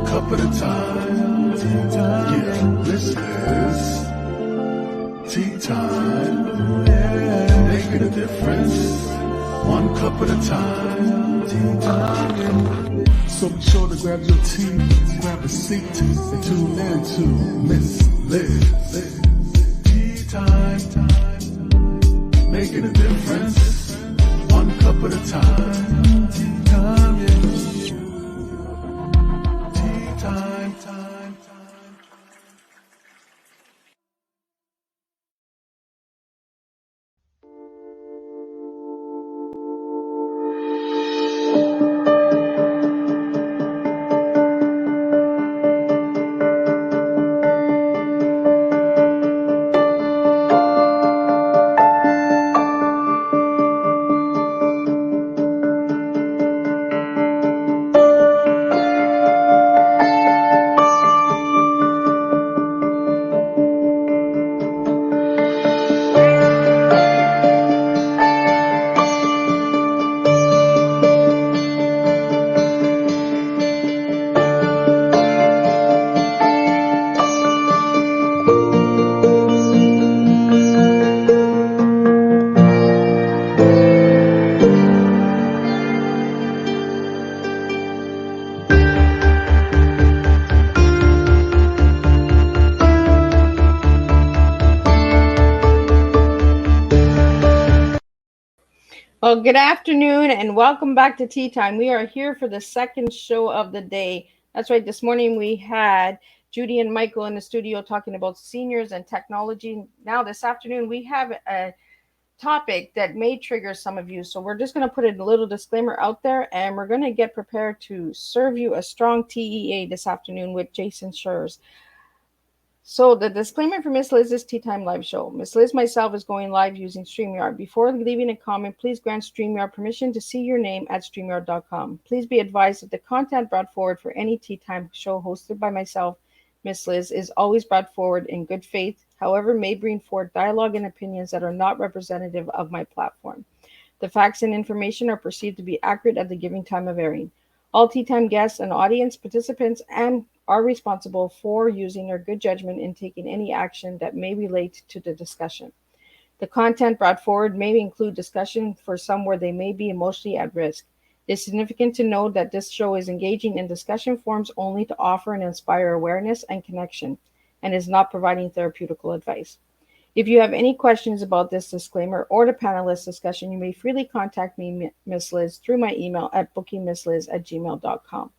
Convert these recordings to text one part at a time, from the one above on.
cup at a time. Yeah, this is tea time. Making a difference, one cup at a time. So be sure to grab your tea, grab a seat, and tune in to Miss Liz. Tea time, making a difference, one cup at a time. Tea time, yeah. Tea time, time. Well, good afternoon and welcome back to Tea Time. We are here for the second show of the day. That's right. This morning we had Judy and Michael in the studio talking about seniors and technology. Now this afternoon we have a topic that may trigger some of you. So we're just going to put a little disclaimer out there and we're going to get prepared to serve you a strong TEA this afternoon with Jason Shiers. So the disclaimer for Miss Liz's Tea Time live show. Miss Liz myself is going live using StreamYard. Before leaving a comment, please grant StreamYard permission to see your name at StreamYard.com. Please be advised that the content brought forward for any Tea Time show hosted by myself, Miss Liz, is always brought forward in good faith, however, may bring forth dialogue and opinions that are not representative of my platform. The facts and information are perceived to be accurate at the given time of airing. All Tea Time guests and audience participants are responsible for using their good judgment in taking any action that may relate to the discussion. The content brought forward may include discussion for some where they may be emotionally at risk. It is significant to note that this show is engaging in discussion forums only to offer and inspire awareness and connection, and is not providing therapeutical advice. If you have any questions about this disclaimer or the panelist discussion, you may freely contact me, Miss Liz, through my email at bookingmissliz@gmail.com.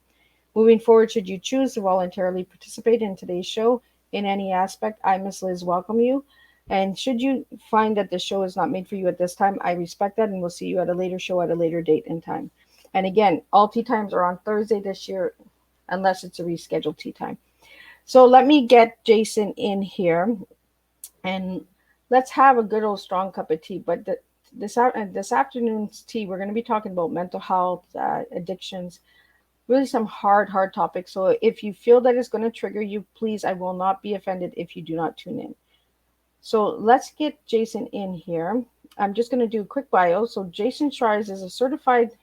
Moving forward, should you choose to voluntarily participate in today's show in any aspect, I, Miss Liz, welcome you. And should you find that the show is not made for you at this time, I respect that and we'll see you at a later show at a later date and time. And again, all Tea Times are on Thursday this year, unless it's a rescheduled Tea Time. So let me get Jason in here and let's have a good old strong cup of tea. But this afternoon's tea, we're going to be talking about mental health, addictions, really some hard topics. So if you feel that it's going to trigger you, please, I will not be offended if you do not tune in. So let's get Jason in here. I'm just going to do a quick bio. So Jason Shiers is a certified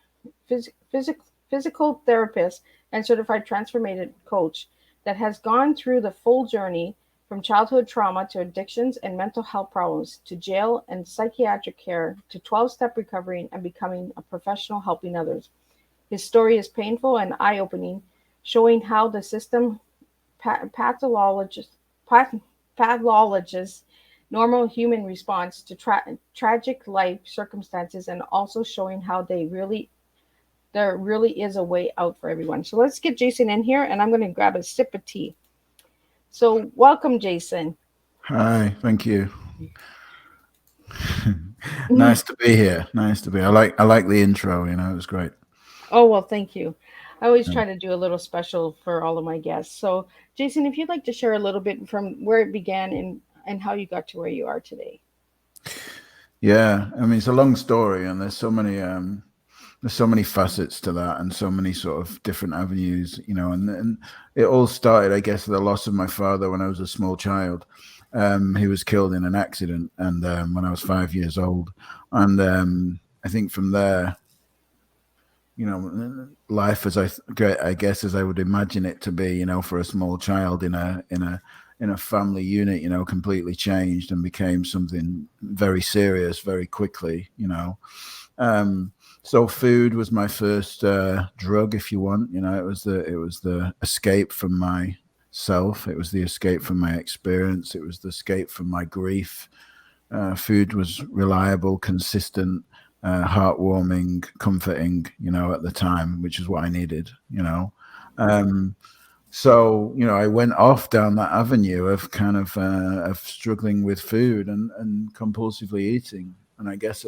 physical therapist and certified transformative coach that has gone through the full journey from childhood trauma to addictions and mental health problems to jail and psychiatric care to 12-step recovery and becoming a professional helping others. His story is painful and eye-opening, showing how the system pathologizes normal human response to tragic life circumstances, and also showing how there really is a way out for everyone. So let's get Jason in here, and I'm going to grab a sip of tea. So welcome, Jason. Hi, thank you. Nice to be here. Nice to be. I like the intro. It was great. Oh, well, thank you. I always try to do a little special for all of my guests. So, Jason, if you'd like to share a little bit from where it began and how you got to where you are today. Yeah, I mean, it's a long story, and there's so many facets to that, and so many sort of different avenues, and it all started, I guess, with the loss of my father when I was a small child. He was killed in an accident, and when I was 5 years old, and I think from there, life I guess as I would imagine it to be, for a small child in a family unit, completely changed and became something very serious very quickly. So food was my first drug, if you want. It was the escape from myself. It was the escape from my experience. It was the escape from my grief. Food was reliable, consistent, heartwarming, comforting, at the time, which is what I needed. So, I went off down that avenue of kind of struggling with food and compulsively eating. And I guess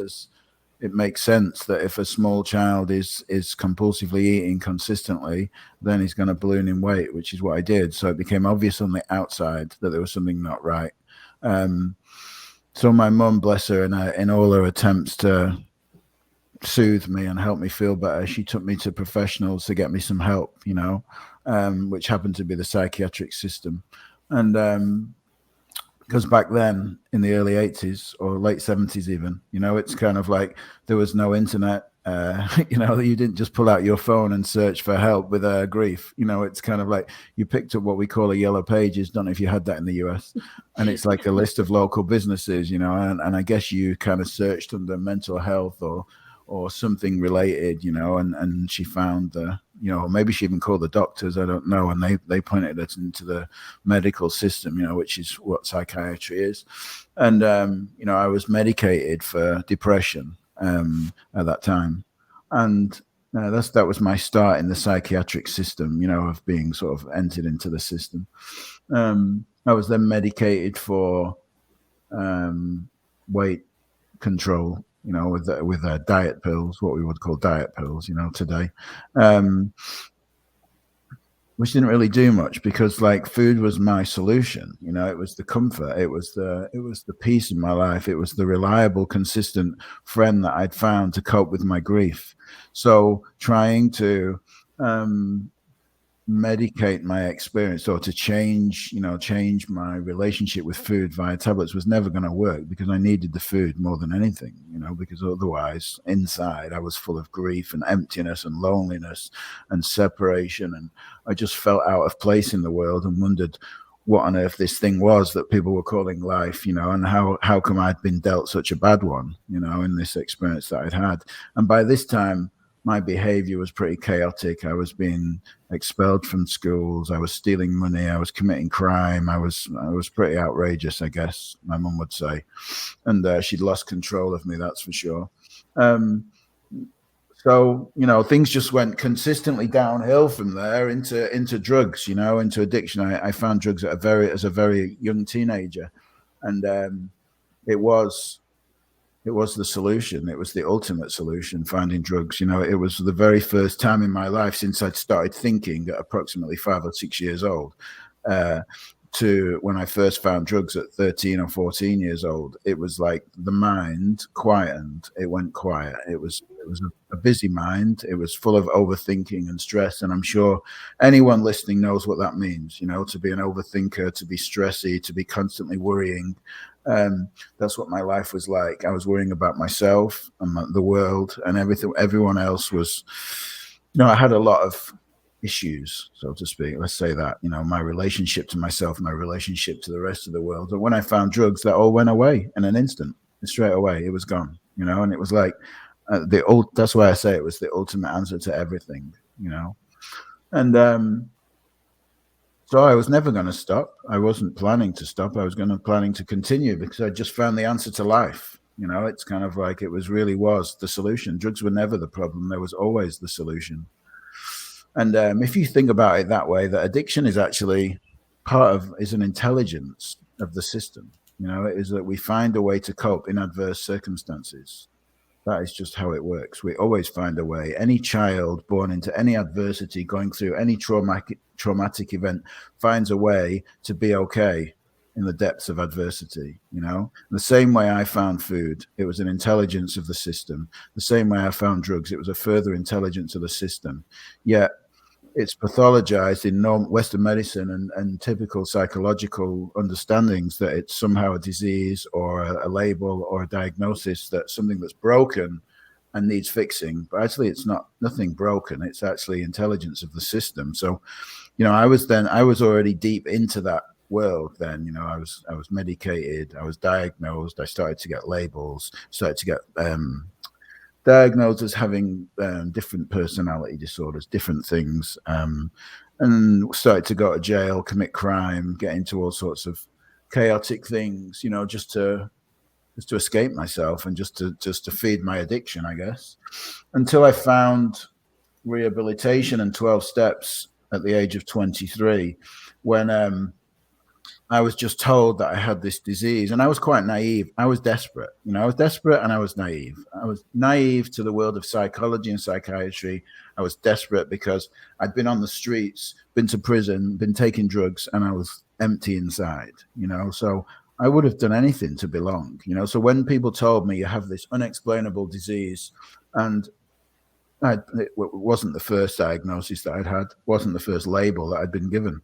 it makes sense that if a small child is compulsively eating consistently, then he's going to balloon in weight, which is what I did. So it became obvious on the outside that there was something not right. So my mum, bless her, in all her attempts to soothe me and help me feel better, she took me to professionals to get me some help, which happened to be the psychiatric system. And because back then in the early 80s or late 70s even, it's kind of like there was no internet. You didn't just pull out your phone and search for help with grief. It's kind of like you picked up what we call a yellow pages. Don't know if you had that in the US. And it's like a list of local businesses, and I guess you kind of searched under mental health or something related, and she found maybe she even called the doctors, I don't know, and they pointed us into the medical system, which is what psychiatry is. And I was medicated for depression at that time, and that was my start in the psychiatric system, of being sort of entered into the system. I was then medicated for weight control, with diet pills, what we would call diet pills, today, which didn't really do much because like food was my solution. It was the comfort, it was the peace in my life, it was the reliable, consistent friend that I'd found to cope with my grief. So trying to medicate my experience or to change my relationship with food via tablets was never going to work because I needed the food more than anything, because otherwise inside I was full of grief and emptiness and loneliness and separation, and I just felt out of place in the world and wondered what on earth this thing was that people were calling life, and how come I'd been dealt such a bad one, in this experience that I'd had. And by this time my behavior was pretty chaotic. I was being expelled from schools. I was stealing money. I was committing crime. I was pretty outrageous, I guess my mum would say. And she'd lost control of me, that's for sure. So, things just went consistently downhill from there into drugs, into addiction. I found drugs as a very young teenager. And it was the solution. It was the ultimate solution, finding drugs. It was the very first time in my life since I'd started thinking at approximately 5 or 6 years old, to when I first found drugs at 13 or 14 years old. It was like the mind quietened. It went quiet. It was a busy mind. It was full of overthinking and stress. And I'm sure anyone listening knows what that means, to be an overthinker, to be stressy, to be constantly worrying. That's what my life was like. I was worrying about myself and the world and everything. Everyone else was, I had a lot of issues, so to speak. Let's say that, my relationship to myself, my relationship to the rest of the world. And when I found drugs, that all went away in an instant. Straight away, it was gone, and it was like that's why I say it was the ultimate answer to everything, And so I was never going to stop. I wasn't planning to stop. I was planning to continue because I just found the answer to life. It's kind of like it really was the solution. Drugs were never the problem. There was always the solution. And if you think about it that way, that addiction is actually is an intelligence of the system. It is that we find a way to cope in adverse circumstances. That is just how it works. We always find a way. Any child born into any adversity, going through any traumatic event, finds a way to be okay in the depths of adversity. The same way I found food, it was an intelligence of the system. The same way I found drugs, it was a further intelligence of the system. Yet it's pathologized in Western medicine and typical psychological understandings that it's somehow a disease or a label or a diagnosis, that something that's broken and needs fixing, but actually it's nothing broken. It's actually intelligence of the system. So, I was already deep into that world then. I was medicated, I was diagnosed, I started to get labels, started to get diagnosed as having different personality disorders, different things, and started to go to jail, commit crime, get into all sorts of chaotic things, just to escape myself and just to feed my addiction, I guess, until I found rehabilitation and 12 steps at the age of 23, when I was just told that I had this disease, and I was quite naive. I was desperate. I was desperate and I was naive. I was naive to the world of psychology and psychiatry. I was desperate because I'd been on the streets, been to prison, been taking drugs, and I was empty inside, so I would have done anything to belong, So when people told me you have this unexplainable disease, and it wasn't the first diagnosis that I'd had, wasn't the first label that I'd been given.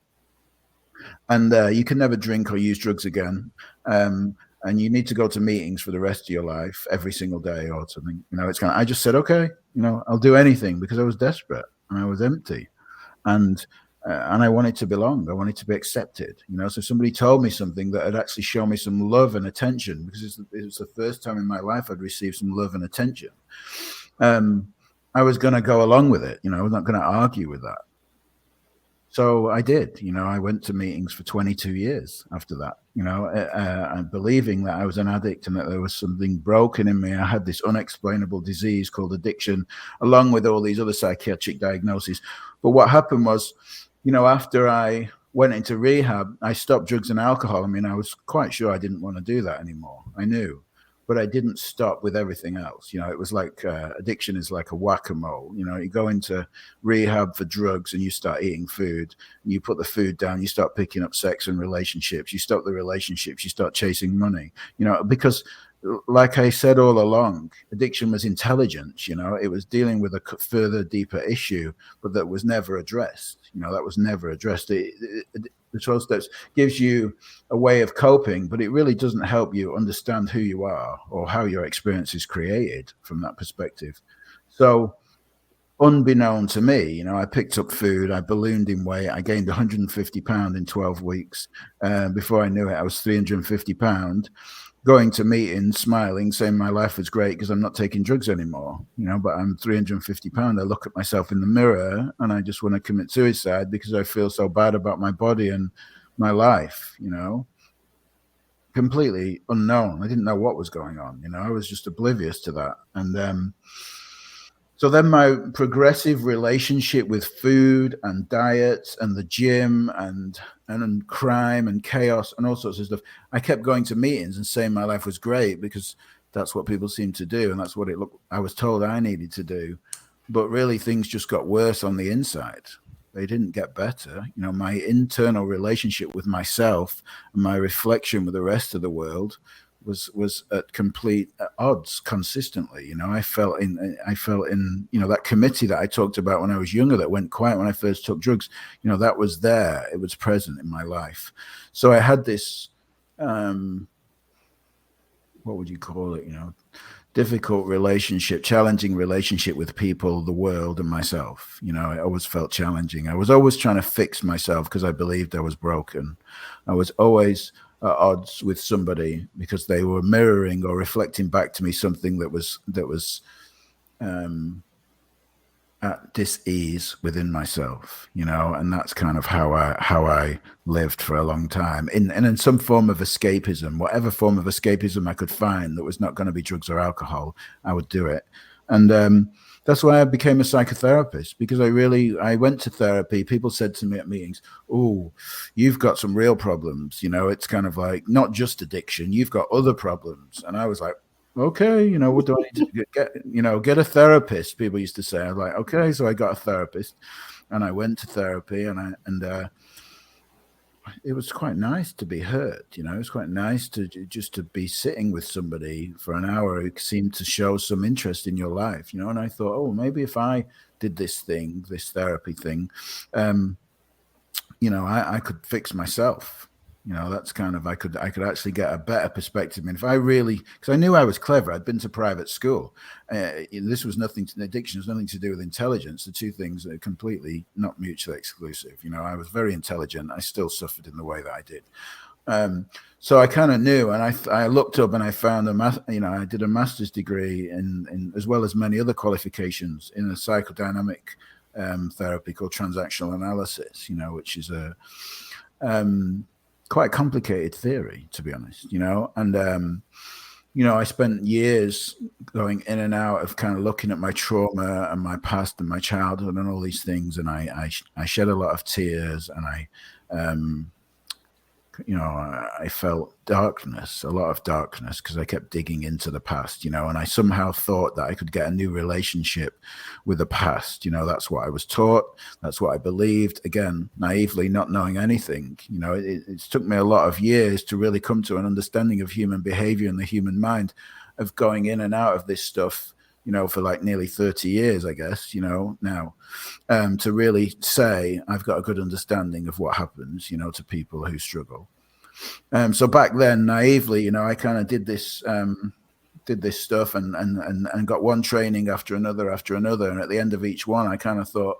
And you can never drink or use drugs again. And you need to go to meetings for the rest of your life every single day or something. It's I just said, okay, I'll do anything, because I was desperate and I was empty. And I wanted to belong. I wanted to be accepted, So somebody told me something that had actually shown me some love and attention, because it was the first time in my life I'd received some love and attention. I was going to go along with it. I was not going to argue with that. So I did. I went to meetings for 22 years after that, and believing that I was an addict and that there was something broken in me. I had this unexplainable disease called addiction, along with all these other psychiatric diagnoses. But what happened was, after I went into rehab, I stopped drugs and alcohol. I was quite sure I didn't want to do that anymore. I knew. But I didn't stop with everything else. It was like addiction is like a whack-a-mole. You go into rehab for drugs and you start eating food. And you put the food down. You start picking up sex and relationships. You stop the relationships. You start chasing money. Because like I said all along, addiction was intelligence. It was dealing with a further, deeper issue, but that was never addressed. That was never addressed. The 12 steps gives you a way of coping, but it really doesn't help you understand who you are or how your experience is created from that perspective. So unbeknown to me, I picked up food, I ballooned in weight, I gained 150 pounds in 12 weeks. Before I knew it, I was 350 pounds, going to meetings, smiling, saying my life was great because I'm not taking drugs anymore, but I'm 350 pounds. I look at myself in the mirror and I just want to commit suicide because I feel so bad about my body and my life, completely unknown. I didn't know what was going on. I was just oblivious to that. And so then my progressive relationship with food and diet and the gym and crime and chaos and all sorts of stuff, I kept going to meetings and saying my life was great because that's what people seem to do. And that's what I was told I needed to do. But really things just got worse on the inside. They didn't get better. My internal relationship with myself and my reflection with the rest of the world was at complete odds consistently. I felt in that committee that I talked about when I was younger that went quiet when I first took drugs. That was there. It was present in my life. So I had this what would you call it, difficult relationship, challenging relationship with people, the world, and myself. I always felt challenging. I was always trying to fix myself because I believed I was broken. I was always at odds with somebody because they were mirroring or reflecting back to me something that was at dis-ease within myself, and that's kind of how I lived for a long time in some form of escapism, whatever form of escapism I could find that was not going to be drugs or alcohol, I would do it. And that's why I became a psychotherapist, because I went to therapy. People said to me at meetings, "Oh, you've got some real problems. It's kind of like not just addiction, you've got other problems." And I was like, okay, what do I need to get a therapist? People used to say. I was like, okay, so I got a therapist, and I went to therapy, and it was quite nice to be heard. It was quite nice to just to be sitting with somebody for an hour who seemed to show some interest in your life. And I thought, oh, maybe if I did this therapy thing, I could fix myself. You know, that's kind of, I could actually get a better perspective. I mean, if I really, because I knew I was clever, I'd been to private school. This was nothing to addiction, has nothing to do with intelligence. The two things are completely not mutually exclusive. You know, I was very intelligent. I still suffered in the way that I did. So I kind of knew, and I looked up and I found I did a master's degree in as well as many other qualifications in a psychodynamic therapy called transactional analysis. You know, which is a quite complicated theory, to be honest. You know, and I spent years going in and out of kind of looking at my trauma and my past and my childhood and all these things, and I shed a lot of tears, and I felt darkness, a lot of darkness, because I kept digging into the past, and I somehow thought that I could get a new relationship with the past. That's what I was taught. That's what I believed. Again, naively, not knowing anything. It took me a lot of years to really come to an understanding of human behavior and the human mind, of going in and out of this stuff, for like nearly 30 years, I guess, now, to really say I've got a good understanding of what happens, to people who struggle. So back then, naively, I kind of did this stuff and got one training after another. And at the end of each one, I kind of thought,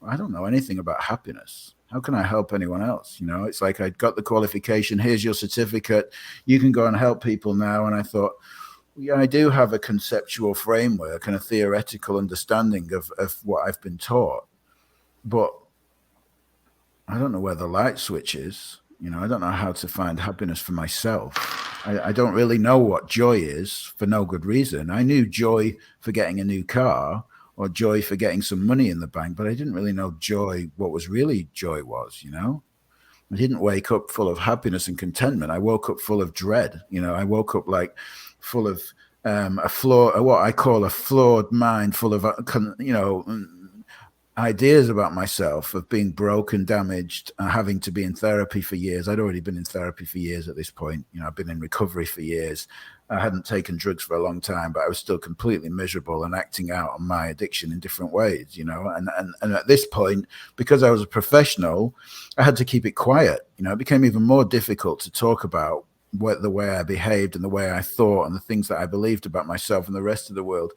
I don't know anything about happiness. How can I help anyone else? It's like I got the qualification. Here's your certificate. You can go and help people now. And I thought, yeah, I do have a conceptual framework and a theoretical understanding of what I've been taught, but I don't know where the light switch is. I don't know how to find happiness for myself. I don't really know what joy is, for no good reason. I knew joy for getting a new car or joy for getting some money in the bank, but I didn't really know joy, what was really joy was, I didn't wake up full of happiness and contentment. I woke up full of dread. I woke up like full of what I call a flawed mind, full of, ideas about myself, of being broken, damaged, having to be in therapy for years. I'd already been in therapy for years at this point. I've been in recovery for years. I hadn't taken drugs for a long time, but I was still completely miserable and acting out on my addiction in different ways, and at this point, because I was a professional, I had to keep it quiet. It became even more difficult to talk about the way I behaved and the way I thought and the things that I believed about myself and the rest of the world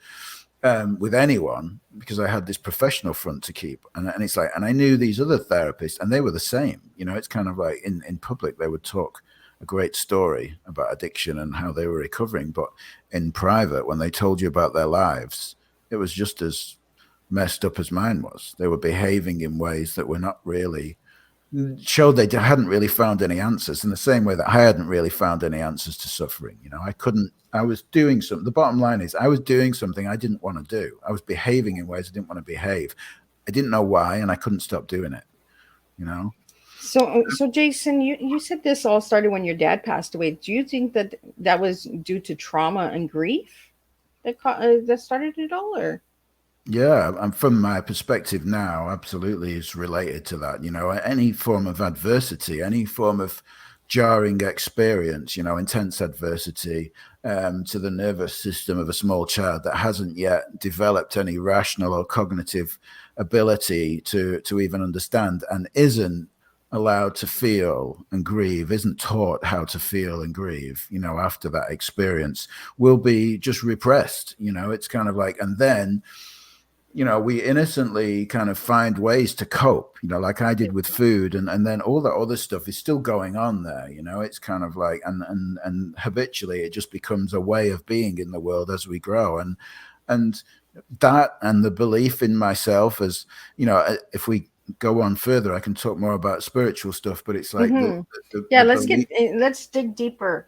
with anyone, because I had this professional front to keep. And it's like, and I knew these other therapists and they were the same. It's kind of like in public, they would talk a great story about addiction and how they were recovering. But in private, when they told you about their lives, it was just as messed up as mine was. They were behaving in ways that were not really, showed they hadn't really found any answers, in the same way that I hadn't really found any answers to suffering. I was doing something. The bottom line is I was doing something I didn't want to do. I was behaving in ways I didn't want to behave. I didn't know why, and I couldn't stop doing it, So Jason, you said this all started when your dad passed away. Do you think that was due to trauma and grief that started it all, or? Yeah, and from my perspective now, absolutely is related to that. Any form of adversity, any form of jarring experience, intense adversity to the nervous system of a small child that hasn't yet developed any rational or cognitive ability to even understand, and isn't allowed to feel and grieve, isn't taught how to feel and grieve, after that experience, will be just repressed. It's kind of like, and then we innocently kind of find ways to cope, like I did with food, and then all that other stuff is still going on there. It's kind of like, and habitually it just becomes a way of being in the world as we grow. And that, and the belief in myself, as, if we go on further, I can talk more about spiritual stuff, but it's like, let's dig deeper,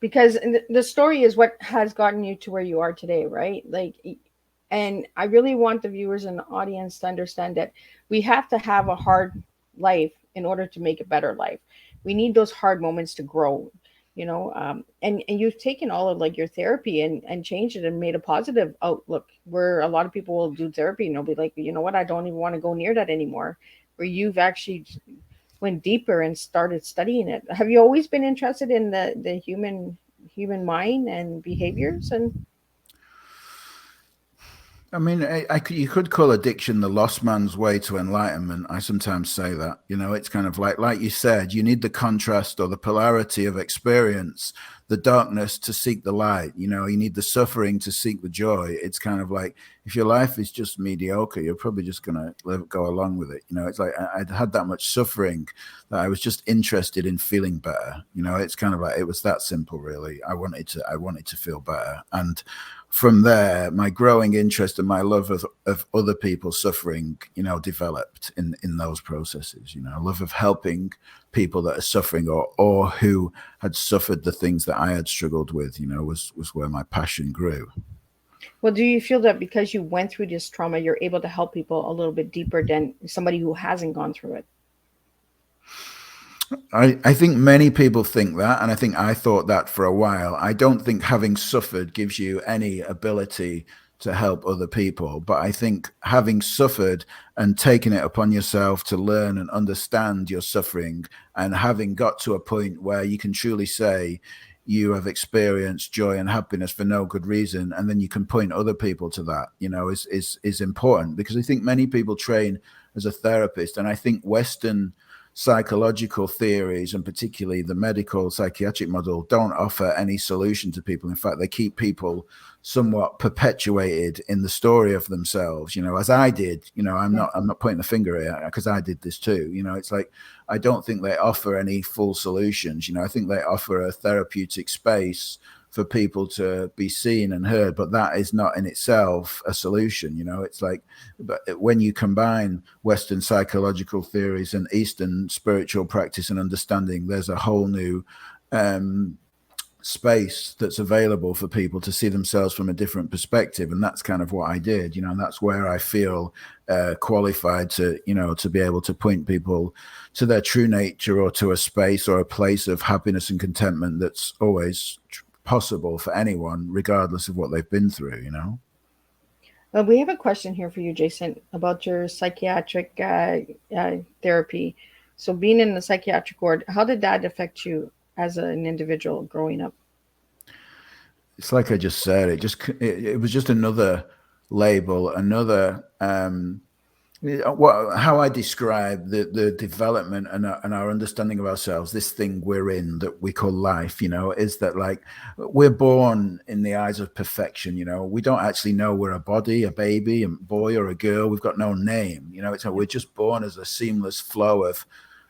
because the story is what has gotten you to where you are today, right? Like, and I really want the viewers and the audience to understand that we have to have a hard life in order to make a better life. We need those hard moments to grow, and you've taken all of like your therapy and changed it and made a positive outlook, where a lot of people will do therapy and they'll be like, you know what, I don't even want to go near that anymore. Where you've actually went deeper and started studying it. Have you always been interested in the human mind and behaviors? And I mean, you could call addiction the lost man's way to enlightenment. I sometimes say that, it's kind of like you said, you need the contrast or the polarity of experience, the darkness to seek the light. You need the suffering to seek the joy. It's kind of like, if your life is just mediocre, you're probably just going to go along with it. It's like I'd had that much suffering that I was just interested in feeling better. It's kind of like, it was that simple, really. I wanted to feel better. And from there, my growing interest and my love of other people suffering, developed in those processes. Love of helping people that are suffering or who had suffered the things that I had struggled with, was where my passion grew. Well, do you feel that because you went through this trauma, you're able to help people a little bit deeper than somebody who hasn't gone through it? I think many people think that, and I think I thought that for a while. I don't think having suffered gives you any ability to help other people, but I think having suffered and taken it upon yourself to learn and understand your suffering, and having got to a point where you can truly say you have experienced joy and happiness for no good reason, and then you can point other people to that, is important. Because I think many people train as a therapist, and I think Western psychological theories, and particularly the medical psychiatric model, don't offer any solution to people. In fact, they keep people somewhat perpetuated in the story of themselves, as I did. I'm not pointing the finger here, because I did this too. It's like, I don't think they offer any full solutions. I think they offer a therapeutic space for people to be seen and heard, but that is not in itself a solution. It's like, but when you combine Western psychological theories and Eastern spiritual practice and understanding, there's a whole new space that's available for people to see themselves from a different perspective. And that's kind of what I did, and that's where I feel qualified to, to be able to point people to their true nature, or to a space or a place of happiness and contentment that's always possible for anyone, regardless of what they've been through. We have a question here for you, Jason, about your psychiatric therapy. So, being in the psychiatric ward, how did that affect you as an individual growing up? It's like I just said, it was just another label, another how I describe the development and our understanding of ourselves, this thing we're in that we call life, is that, like, we're born in the eyes of perfection. We don't actually know we're a body, a baby, a boy or a girl. We've got no name. We're just born as a seamless flow of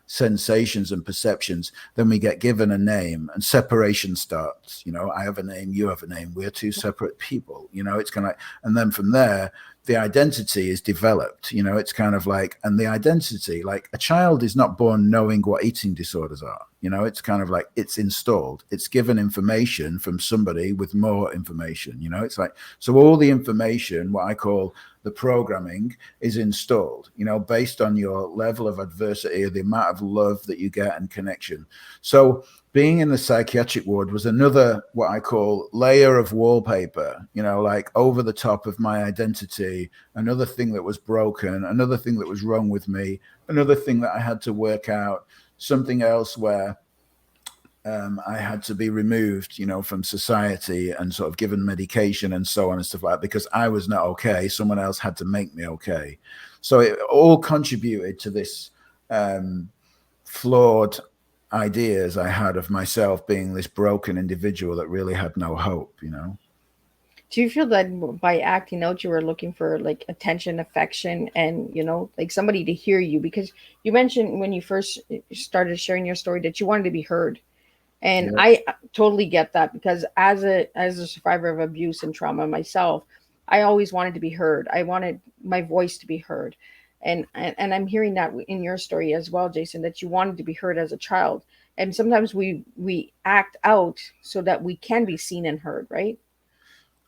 sensations and perceptions. Then we get given a name, and separation starts. I have a name, you have a name, we're two separate people. It's kind of like, and then from there, the identity is developed. It's kind of like, and the identity, like, a child is not born knowing what eating disorders are. It's kind of like, it's installed, it's given information from somebody with more information. It's like, so all the information, what I call the programming, is installed, based on your level of adversity, or the amount of love that you get and connection. So being in the psychiatric ward was another, what I call, layer of wallpaper, like over the top of my identity, another thing that was broken, another thing that was wrong with me, another thing that I had to work out, something else where I had to be removed, from society, and sort of given medication and so on and stuff like that, because I was not okay. Someone else had to make me okay. So it all contributed to this flawed ideas I had of myself being this broken individual that really had no hope. Do you feel that by acting out, you were looking for, like, attention, affection, and, like, somebody to hear you? Because you mentioned when you first started sharing your story that you wanted to be heard. And Yeah. I totally get that, because as a survivor of abuse and trauma myself, I always wanted to be heard. I wanted my voice to be heard. And I'm hearing that in your story as well, Jason, that you wanted to be heard as a child. And sometimes we act out so that we can be seen and heard, right?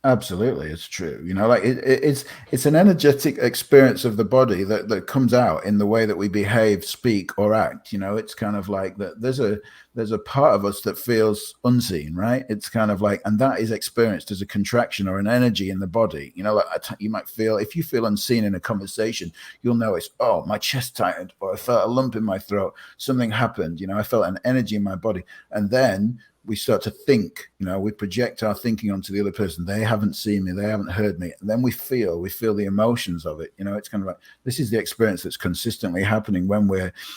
Absolutely, it's true. Like, it's an energetic experience of the body that comes out in the way that we behave, speak, or act. It's kind of like that. There's a part of us that feels unseen, right? It's kind of like, and that is experienced as a contraction or an energy in the body. Like, you might feel, if you feel unseen in a conversation, you'll notice, oh, my chest tightened, or I felt a lump in my throat. Something happened. I felt an energy in my body, and then we start to think, we project our thinking onto the other person. They haven't seen me, they haven't heard me. And then we feel the emotions of it. It's kind of like, this is the experience that's consistently happening when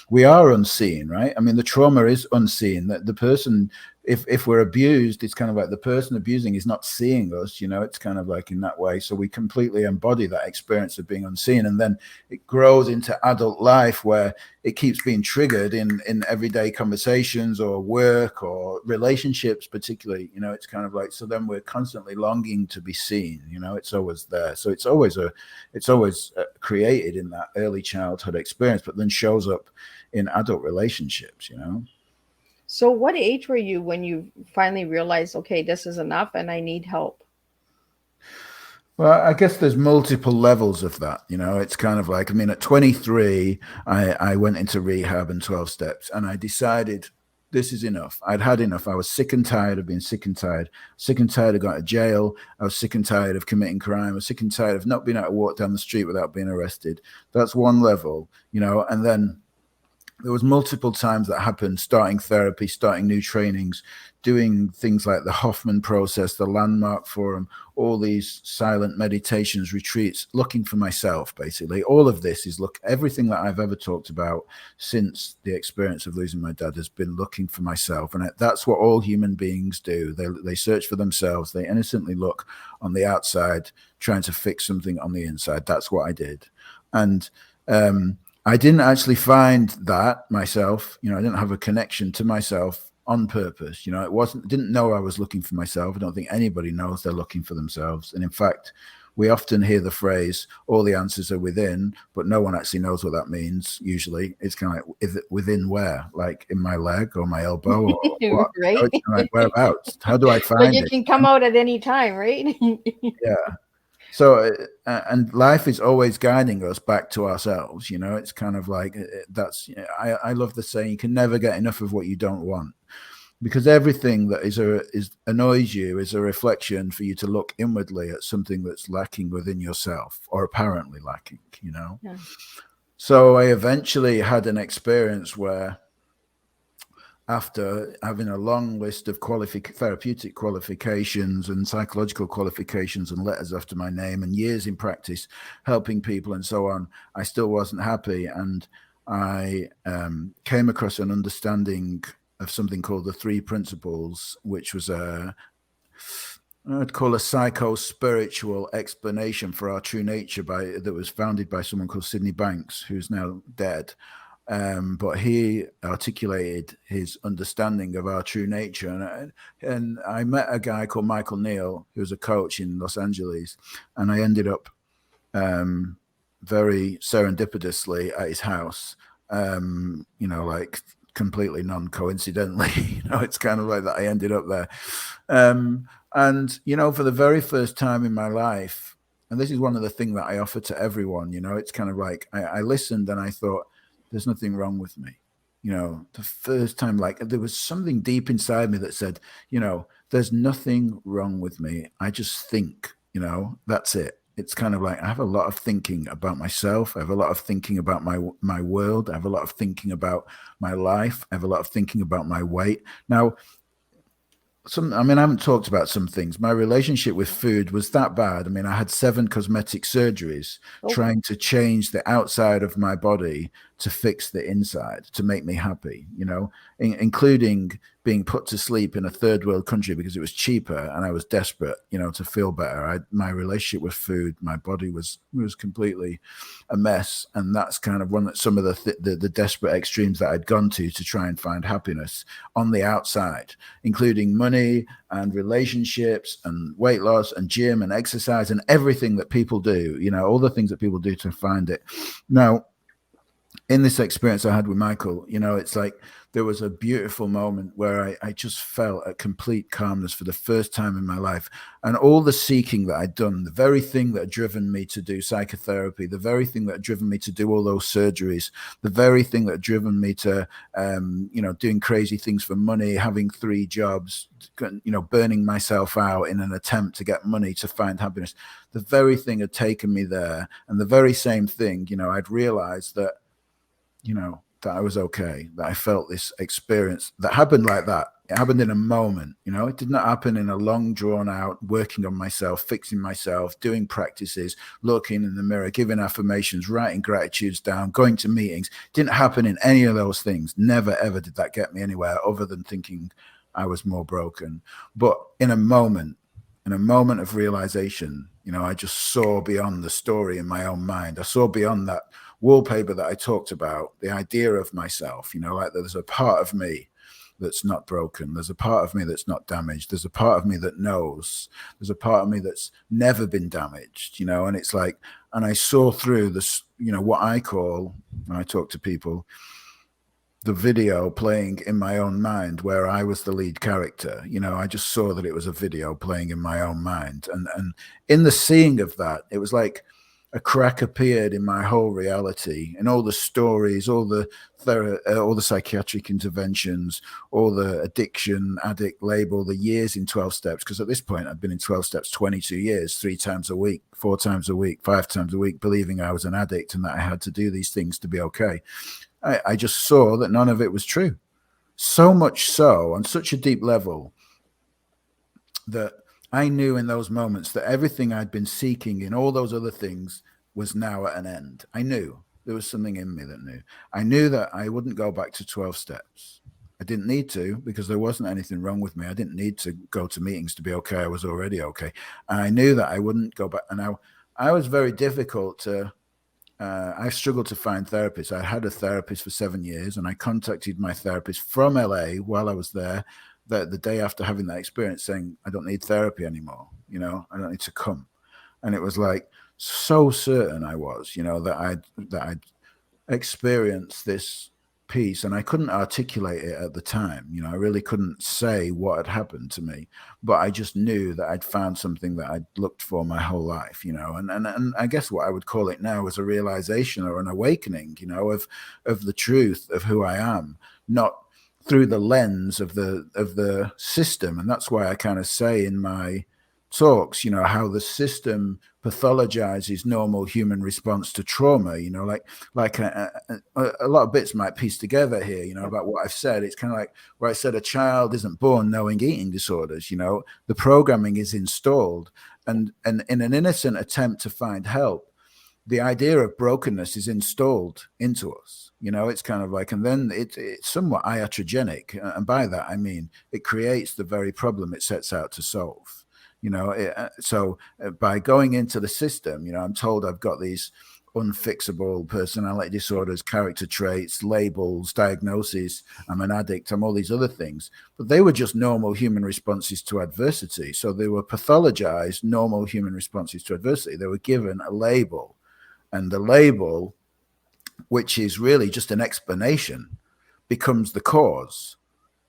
we are unseen, right? I mean, the trauma is unseen. That the person, if we're abused, it's kind of like the person abusing is not seeing us, it's kind of like in that way. So we completely embody that experience of being unseen. And then it grows into adult life where it keeps being triggered in everyday conversations or work or relationships, particularly, it's kind of like, so then we're constantly longing to be seen, it's always there. So it's always created in that early childhood experience, but then shows up in adult relationships, So what age were you when you finally realized, okay, this is enough and I need help? Well, I guess there's multiple levels of that. It's kind of like, I mean, at 23, I went into rehab and 12 steps, and I decided this is enough. I'd had enough. I was sick and tired of being sick and tired of going to jail. I was sick and tired of committing crime. I was sick and tired of not being able to walk down the street without being arrested. That's one level, and then there was multiple times that happened, starting therapy, starting new trainings, doing things like the Hoffman process, the Landmark Forum, all these silent meditations, retreats, looking for myself, basically. All of this is everything that I've ever talked about since the experience of losing my dad has been looking for myself. And that's what all human beings do. They search for themselves. They innocently look on the outside, trying to fix something on the inside. That's what I did. And, I didn't actually find that myself. I didn't have a connection to myself on purpose. Didn't know I was looking for myself. I don't think anybody knows they're looking for themselves. And in fact, we often hear the phrase, all the answers are within, but no one actually knows what that means. Usually it's kind of like, is it within where? Like in my leg or my elbow or what? Right. It's kind of like, whereabouts? How do I find Like it can come out at any time, right? Yeah. So, and life is always guiding us back to ourselves. It's kind of like I love the saying, you can never get enough of what you don't want, because everything that is annoys you is a reflection for you to look inwardly at something that's lacking within yourself, or apparently lacking, Yeah. So I eventually had an experience where, after having a long list of therapeutic qualifications and psychological qualifications and letters after my name and years in practice helping people and so on, I still wasn't happy. And I came across an understanding of something called the Three Principles, which was I'd call a psycho-spiritual explanation for our true nature that was founded by someone called Sydney Banks, who's now dead. But he articulated his understanding of our true nature. And I met a guy called Michael Neal, who was a coach in Los Angeles. And I ended up very serendipitously at his house, like completely non-coincidentally. It's kind of like that I ended up there. And, for the very first time in my life, and this is one of the things that I offer to everyone, it's kind of like I listened and I thought, there's nothing wrong with me. The first time, like there was something deep inside me that said, there's nothing wrong with me. I just think, that's it. It's kind of like I have a lot of thinking about myself. I have a lot of thinking about my world. I have a lot of thinking about my life. I have a lot of thinking about my weight. Now, I haven't talked about some things. My relationship with food was that bad. I had 7 cosmetic surgeries trying to change the outside of my body to fix the inside, to make me happy, including being put to sleep in a third world country because it was cheaper and I was desperate, to feel better. My relationship with food, my body was completely a mess. And that's kind of some of the desperate extremes that I'd gone to try and find happiness on the outside, including money and relationships and weight loss and gym and exercise and everything that people do, all the things that people do to find it. Now, in this experience I had with Michael, it's like there was a beautiful moment where I just felt a complete calmness for the first time in my life. And all the seeking that I'd done, the very thing that had driven me to do psychotherapy, the very thing that had driven me to do all those surgeries, the very thing that had driven me to, doing crazy things for money, having 3 jobs, burning myself out in an attempt to get money to find happiness. The very thing had taken me there. And the very same thing, I'd realized that, that I was okay, that I felt this experience that happened like that. It happened in a moment, you know, it did not happen in a long drawn out, working on myself, fixing myself, doing practices, looking in the mirror, giving affirmations, writing gratitudes down, going to meetings. It didn't happen in any of those things. Never, ever did that get me anywhere other than thinking I was more broken. But in a moment of realization, you know, I just saw beyond the story in my own mind. I saw beyond that wallpaper that I talked about, the idea of myself, you know, like there's a part of me that's not broken. There's a part of me that's not damaged. There's a part of me that knows. There's a part of me that's never been damaged, you know, and it's like, and I saw through this, you know, what I call, when I talk to people, the video playing in my own mind where I was the lead character. You know, I just saw that it was a video playing in my own mind. And in the seeing of that, it was like a crack appeared in my whole reality, and all the stories, all the psychiatric interventions, all the addict label, the years in 12 steps. Because at this point, I'd been in 12 steps 22 years, 3 times a week, 4 times a week, 5 times a week, believing I was an addict and that I had to do these things to be okay. I just saw that none of it was true. So much so, on such a deep level, that I knew in those moments that everything I'd been seeking in all those other things was now at an end. I knew there was something in me that knew. I knew that I wouldn't go back to 12 steps. I didn't need to, because there wasn't anything wrong with me. I didn't need to go to meetings to be okay. I was already okay. And I knew that I wouldn't go back. And I was very difficult to, I struggled to find therapists. I had a therapist for 7 years, and I contacted my therapist from LA while I was there, the day after having that experience, saying, I don't need therapy anymore. You know, I don't need to come. And it was like, so certain I was, you know, that I'd experienced this piece, and I couldn't articulate it at the time. You know, I really couldn't say what had happened to me, but I just knew that I'd found something that I'd looked for my whole life, you know, and I guess what I would call it now is a realization or an awakening, you know, of the truth of who I am, not through the lens of the system. And that's why I kind of say in my talks, you know, how the system pathologizes normal human response to trauma, you know, like a lot of bits might piece together here, you know, about what I've said. It's kind of like where I said a child isn't born knowing eating disorders, you know, the programming is installed, and in an innocent attempt to find help, the idea of brokenness is installed into us. You know, it's kind of like, and then it's somewhat iatrogenic. And by that, I mean, it creates the very problem it sets out to solve. You know, so by going into the system, you know, I'm told I've got these unfixable personality disorders, character traits, labels, diagnoses. I'm an addict. I'm all these other things. But they were just normal human responses to adversity. So they were pathologized normal human responses to adversity. They were given a label. And the label, which is really just an explanation, becomes the cause.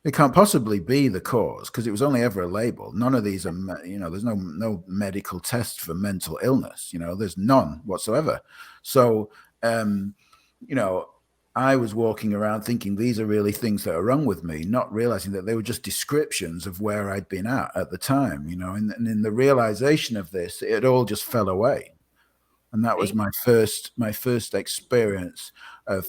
It can't possibly be the cause, because it was only ever a label. None of these are, you know, there's no medical test for mental illness. You know, there's none whatsoever. So, you know, I was walking around thinking these are really things that are wrong with me, not realizing that they were just descriptions of where I'd been at the time, you know, and in the realization of this, it all just fell away. And that was my first experience of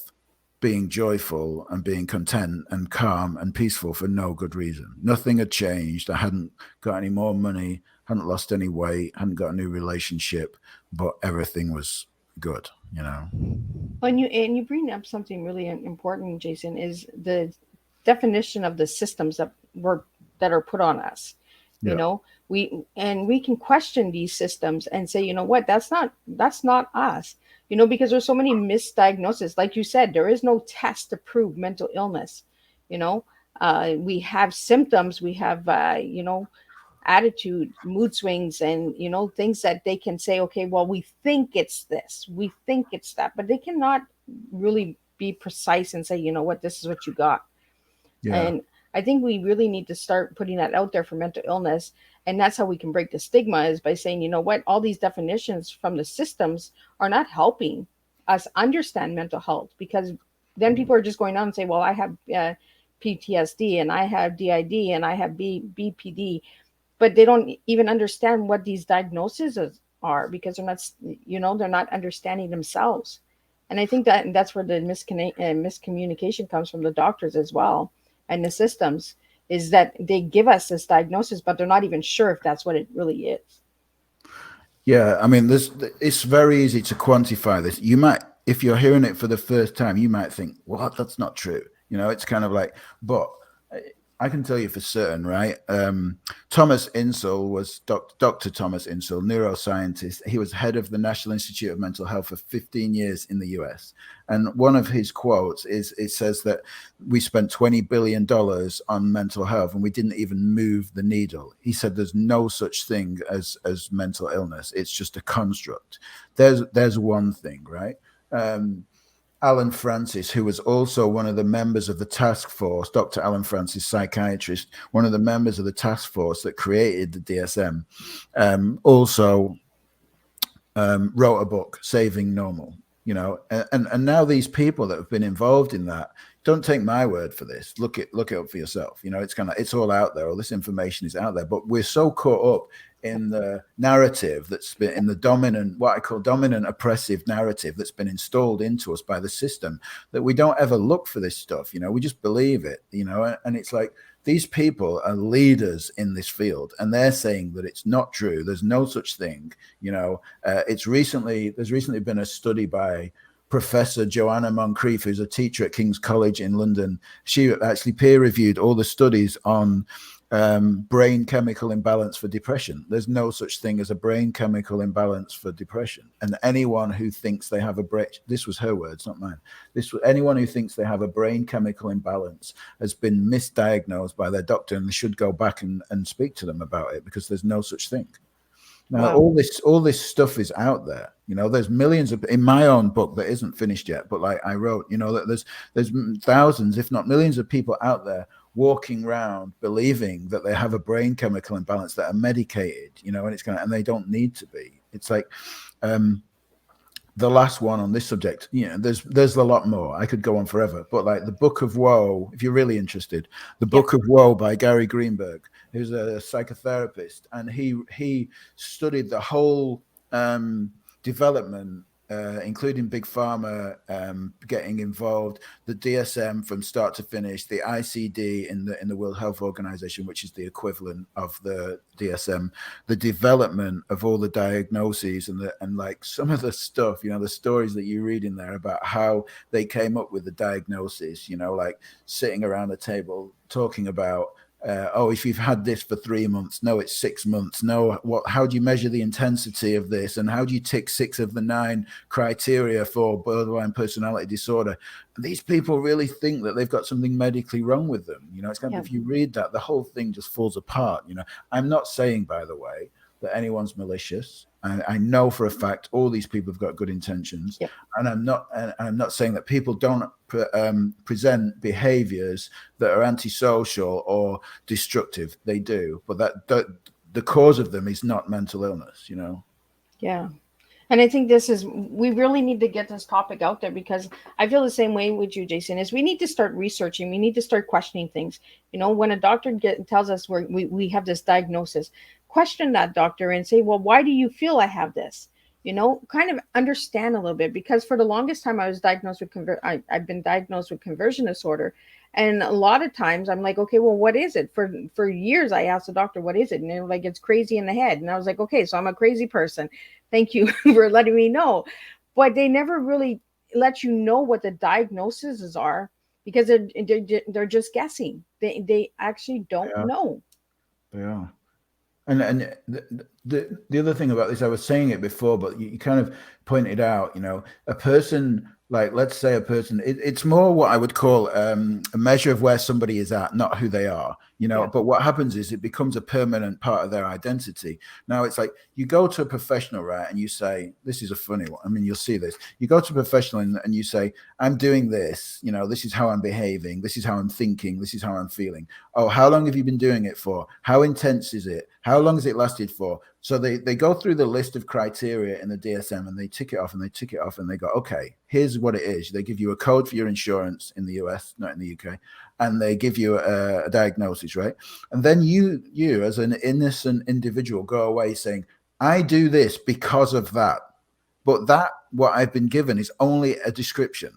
being joyful and being content and calm and peaceful for no good reason. Nothing had changed. I hadn't got any more money, hadn't lost any weight, hadn't got a new relationship, but everything was good, you know. And you bring up something really important, Jason, is the definition of the systems that are put on us. You Yeah. know, we can question these systems and say, you know what, that's not us. You know, because there's so many misdiagnoses. Like you said, there is no test to prove mental illness. You know, we have symptoms, we have you know, attitude, mood swings, and you know, things that they can say, okay, well, we think it's this, we think it's that, but they cannot really be precise and say, you know what, this is what you got. Yeah. And I think we really need to start putting that out there for mental illness. And that's how we can break the stigma, is by saying, you know what, all these definitions from the systems are not helping us understand mental health, because then people are just going on and say, well, I have PTSD and I have DID and I have BPD, but they don't even understand what these diagnoses are, because they're not, you know, they're not understanding themselves. And I think that's where the miscommunication comes from the doctors as well, and the systems, is that they give us this diagnosis, but they're not even sure if that's what it really is. Yeah, I mean, it's very easy to quantify this. You might, if you're hearing it for the first time, you might think, "What? That's not true." You know, it's kind of like, but I can tell you for certain, right? Thomas Insel was Dr. Thomas Insel, neuroscientist. He was head of the National Institute of Mental Health for 15 years in the US. And one of his quotes is, it says that we spent $20 billion on mental health and we didn't even move the needle. He said there's no such thing as mental illness. It's just a construct. There's one thing, right? Alan Francis, who was also one of the members of the task force, Dr. Alan Francis, psychiatrist, one of the members of the task force that created the DSM, also wrote a book, Saving Normal. You know, and now these people that have been involved in that, don't take my word for this. Look it up for yourself. You know, it's all out there. All this information is out there, but we're so caught up in the narrative that's been in the dominant, what I call dominant oppressive narrative that's been installed into us by the system, that we don't ever look for this stuff. You know, we just believe it, you know, and it's like, these people are leaders in this field and they're saying that it's not true. There's no such thing. You know, there's recently been a study by Professor Joanna Moncrief, who's a teacher at King's College in London. She actually peer reviewed all the studies on brain chemical imbalance for depression. There's no such thing as a brain chemical imbalance for depression. And anyone who thinks they have this was her words, not mine. Anyone who thinks they have a brain chemical imbalance has been misdiagnosed by their doctor, and they should go back and speak to them about it, because there's no such thing. Now, Wow. all this stuff is out there. You know, there's millions of, in my own book that isn't finished yet, but like I wrote, you know, that there's thousands, if not millions of people out there walking around believing that they have a brain chemical imbalance, that are medicated, you know, and they don't need to be. It's like, the last one on this subject, you know, there's a lot more. I could go on forever, but like the Book of Woe, if you're really interested, the Book of Woe by Gary Greenberg, who's a psychotherapist, and he studied the whole development, including Big Pharma getting involved, the DSM from start to finish, the ICD in the World Health Organization, which is the equivalent of the DSM, the development of all the diagnoses and like some of the stuff, you know, the stories that you read in there about how they came up with the diagnosis, you know, like sitting around a table talking about, oh, if you've had this for 3 months, no, it's 6 months. No, how do you measure the intensity of this? And how do you tick 6 of the 9 criteria for borderline personality disorder? And these people really think that they've got something medically wrong with them. You know, it's kind of, if you read that, the whole thing just falls apart. You know, I'm not saying, by the way, that anyone's malicious. I know for a fact all these people have got good intentions, and I'm not saying that people don't present behaviors that are antisocial or destructive. They do, but that the cause of them is not mental illness, you know. Yeah. And I think we really need to get this topic out there, because I feel the same way with you, Jason, is we need to start researching. We need to start questioning things. You know, when a doctor tells us we have this diagnosis, question that doctor and say, well, why do you feel I have this? You know, kind of understand a little bit, because for the longest time I was diagnosed with I've been diagnosed with conversion disorder. And a lot of times I'm like, okay, well, what is it? For years I asked the doctor, what is it? And they were like, it's crazy in the head. And I was like, okay, so I'm a crazy person. Thank you for letting me know. But they never really let you know what the diagnoses are, because they're just guessing. They actually don't know. They are. And the other thing about this, I was saying it before, but you kind of pointed out, you know, a person, like, let's say a person, it's more what I would call a measure of where somebody is at, not who they are, you know. But what happens is it becomes a permanent part of their identity. Now, it's like you go to a professional, right, and you say, this is a funny one. I mean, you'll see this. You go to a professional and you say, I'm doing this, you know, this is how I'm behaving, this is how I'm thinking, this is how I'm feeling. Oh, how long have you been doing it for? How intense is it? How long has it lasted for? So they go through the list of criteria in the DSM and they tick it off and they tick it off and they go, okay, here's what it is. They give you a code for your insurance in the US, not in the UK, and they give you a diagnosis, right? And then you as an innocent individual go away saying, I do this because of that. But that, what I've been given, is only a description.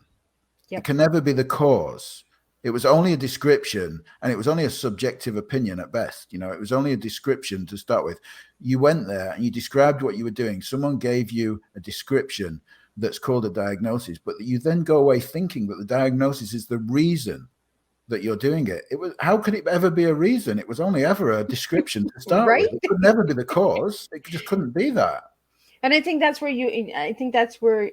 Yep. It can never be the cause. It was only a description, and it was only a subjective opinion at best. You know, it was only a description to start with. You went there and you described what you were doing. Someone gave you a description that's called a diagnosis, but you then go away thinking that the diagnosis is the reason that you're doing it. It was, how could it ever be a reason? It was only ever a description to start Right? with. It could never be the cause. It just couldn't be that. And I think that's where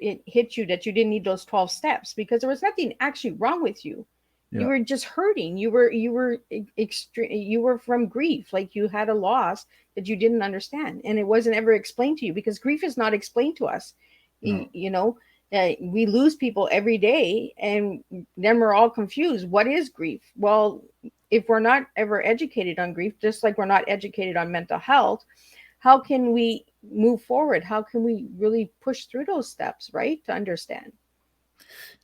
it hit you, that you didn't need those 12 steps, because there was nothing actually wrong with you. Yeah. You were just hurting. You were extreme. You were from grief. Like, you had a loss that you didn't understand, and it wasn't ever explained to you, because grief is not explained to us. No. You know, we lose people every day, and then we're all confused. What is grief? Well, if we're not ever educated on grief, just like we're not educated on mental health, how can we move forward? How can we really push through those steps, right? To understand.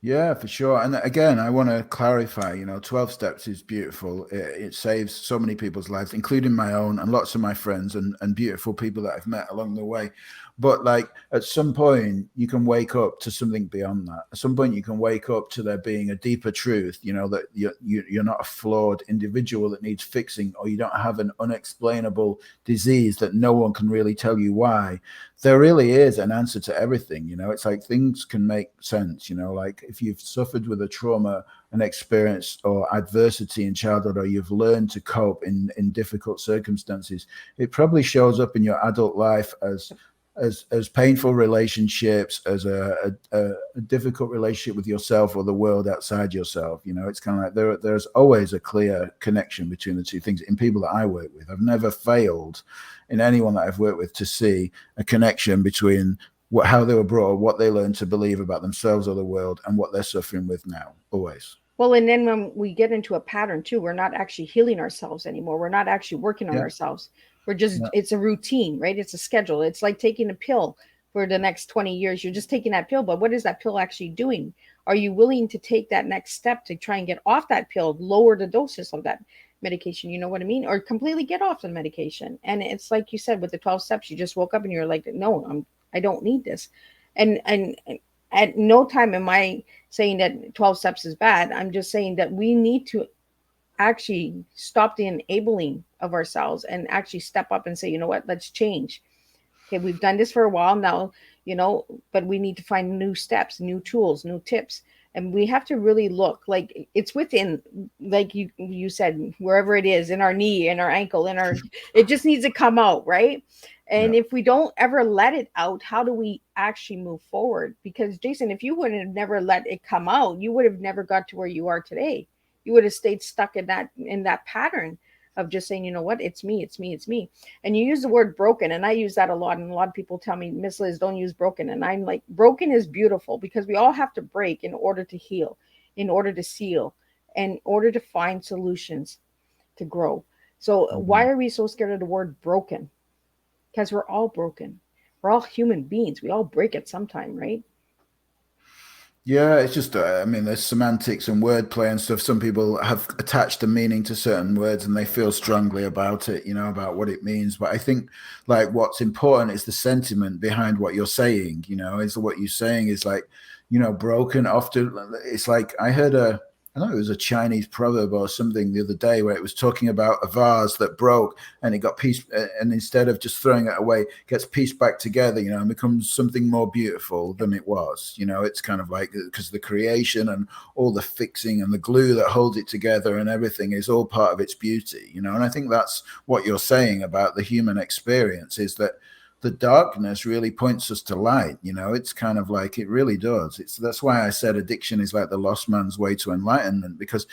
Yeah, for sure. And again, I want to clarify, 12 steps is beautiful. It saves so many people's lives, including my own and lots of my friends and beautiful people that I've met along the way. But like, at some point you can wake up to something beyond that. At some point you can wake up to there being a deeper truth, that you're not a flawed individual that needs fixing, or you don't have an unexplainable disease that no one can really tell you why. There really is an answer to everything. It's like things can make sense. Like if you've suffered with a trauma, an experience or adversity in childhood, or you've learned to cope in difficult circumstances, it probably shows up in your adult life as painful relationships, as a difficult relationship with yourself or the world outside yourself. It's kind of like there's always a clear connection between the two things in people that I work with. I've never failed in anyone that I've worked with to see a connection between how they were brought up, what they learned to believe about themselves or the world, and what they're suffering with now. Always. Well, and then when we get into a pattern too, we're not actually healing ourselves anymore. We're not actually working on ourselves. We're just, it's a routine, right? It's a schedule. It's like taking a pill for the next 20 years. You're just taking that pill, but what is that pill actually doing? Are you willing to take that next step to try and get off that pill, lower the doses of that medication? You know what I mean? Or completely get off the medication. And it's like you said, with the 12 steps, you just woke up and you're like, no, I don't need this. And at no time am I saying that 12 steps is bad. I'm just saying that we need to actually stop the enabling of ourselves and actually step up and say, you know what, let's change. Okay, we've done this for a while now, but we need to find new steps, new tools, new tips. And we have to really look, like it's within, like you said, wherever it is, in our knee, in our ankle, it just needs to come out, right? And if we don't ever let it out, how do we actually move forward? Because Jason, if you would have never let it come out, you would have never got to where you are today. You would have stayed stuck in that pattern of just saying, you know what, it's me. And you use the word broken, and I use that a lot. And a lot of people tell me, Miss Liz, don't use broken. And I'm like, broken is beautiful, because we all have to break in order to heal, in order to seal, in order to find solutions to grow. So why are we so scared of the word broken? Because we're all broken. We're all human beings. We all break at some time, right? Yeah, it's just, there's semantics and wordplay and stuff. Some people have attached a meaning to certain words and they feel strongly about it, about what it means. But I think, like, what's important is the sentiment behind what you're saying, is what you're saying is like, broken often. It's like, I know it was a Chinese proverb or something the other day where it was talking about a vase that broke and it got pieced, and instead of just throwing it away, gets pieced back together, and becomes something more beautiful than it was. It's kind of like, because the creation and all the fixing and the glue that holds it together and everything is all part of its beauty, and I think that's what you're saying about the human experience, is that the darkness really points us to light. It's kind of like, it really does. That's why I said addiction is like the lost man's way to enlightenment, because,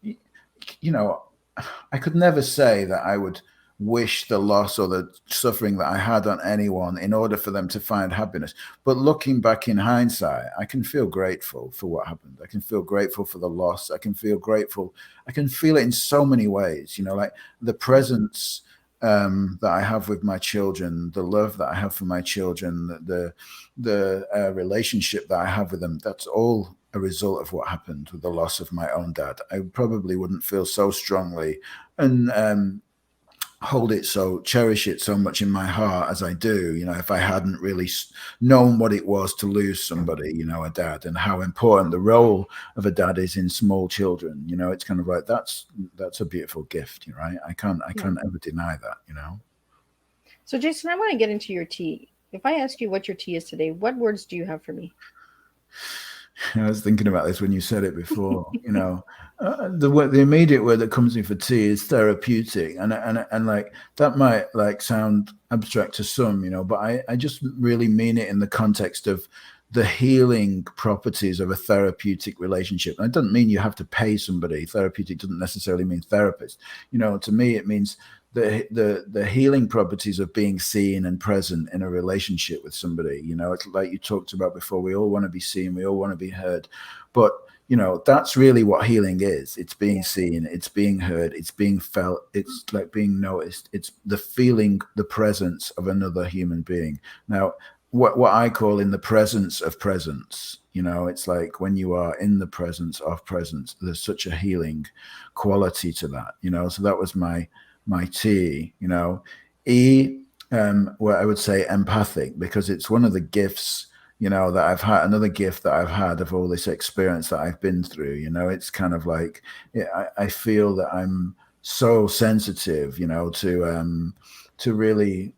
I could never say that I would wish the loss or the suffering that I had on anyone in order for them to find happiness. But looking back in hindsight, I can feel grateful for what happened. I can feel grateful for the loss. I can feel grateful. I can feel it in so many ways, like the presence that I have with my children, the love that I have for my children, the relationship that I have with them. That's all a result of what happened with the loss of my own dad. I probably wouldn't feel so strongly and hold it so, cherish it so much in my heart as I do, if I hadn't really known what it was to lose somebody, a dad, and how important the role of a dad is in small children. It's kind of like, that's a beautiful gift, right? I can't ever deny that. So Jason, I want to get into your tea. If I ask you what your tea is today, what words do you have for me? I was thinking about this when you said it before. The immediate word that comes to me for tea is therapeutic, and like that might like sound abstract to some, but I just really mean it in the context of the healing properties of a therapeutic relationship. And it doesn't mean you have to pay somebody. Therapeutic doesn't necessarily mean therapist. To me, it means the healing properties of being seen and present in a relationship with somebody. It's like you talked about before. We all want to be seen. We all want to be heard. But that's really what healing is. It's being seen. It's being heard. It's being felt. It's like being noticed. It's the feeling, the presence of another human being. Now, what I call in the presence of presence. It's like when you are in the presence of presence, there's such a healing quality to that. So that was my T. Where I would say empathic, because it's one of the gifts, that I've had, another gift that I've had of all this experience that I've been through. It's kind of like, I feel that I'm so sensitive, to really